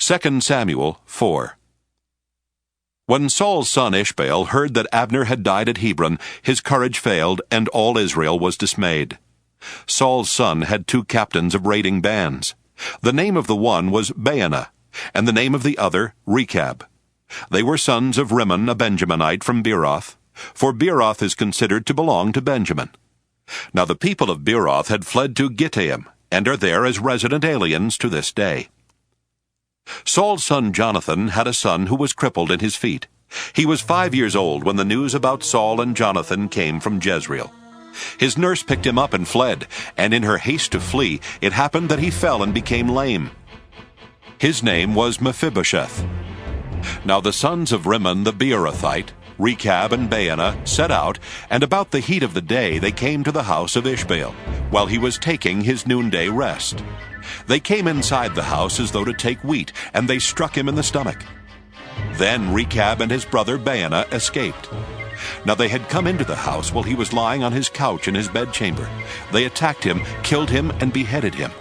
2 Samuel 4. When Saul's son Ishbaal heard that Abner had died at Hebron, his courage failed, and all Israel was dismayed. Saul's son had 2 captains of raiding bands. The name of the one was Baanah, and the name of the other Rechab. They were sons of Rimmon, a Benjaminite from Beeroth, for Beeroth is considered to belong to Benjamin. Now the people of Beeroth had fled to Gittaim, and are there as resident aliens to this day. Saul's son Jonathan had a son who was crippled in his feet. He was 5 years old when the news about Saul and Jonathan came from Jezreel. His nurse picked him up and fled, and in her haste to flee, it happened that he fell and became lame. His name was Mephibosheth. Now the sons of Rimmon the Beerothite, Rechab and Baanah, set out, and about the heat of the day they came to the house of Ishbaal, while he was taking his noonday rest. They came inside the house as though to take wheat, and they struck him in the stomach. Then Rechab and his brother Baanah escaped. Now they had come into the house while he was lying on his couch in his bedchamber. They attacked him, killed him, and beheaded him.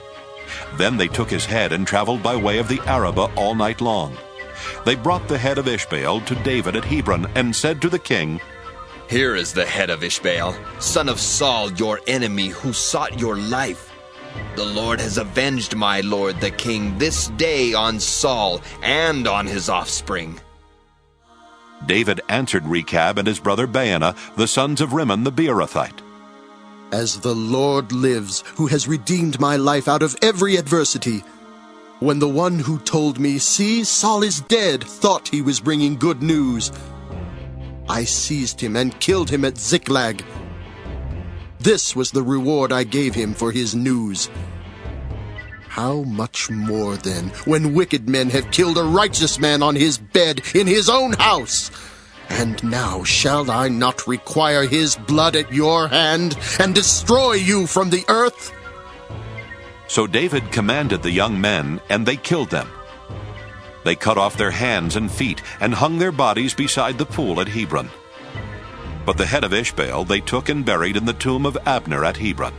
Then they took his head and traveled by way of the Arabah all night long. They brought the head of Ishbaal to David at Hebron, and said to the king, "Here is the head of Ishbaal, son of Saul, your enemy, who sought your life. The Lord has avenged my lord the king this day on Saul and on his offspring." David answered Rechab and his brother Baanah, the sons of Rimmon the Beerothite, "As the Lord lives, who has redeemed my life out of every adversity, when the one who told me, 'See, Saul is dead,' thought he was bringing good news, I seized him and killed him at Ziklag. This was the reward I gave him for his news. How much more, then, when wicked men have killed a righteous man on his bed in his own house? And now shall I not require his blood at your hand, and destroy you from the earth?" So David commanded the young men, and they killed them. They cut off their hands and feet, and hung their bodies beside the pool at Hebron. But the head of Ishbaal they took and buried in the tomb of Abner at Hebron.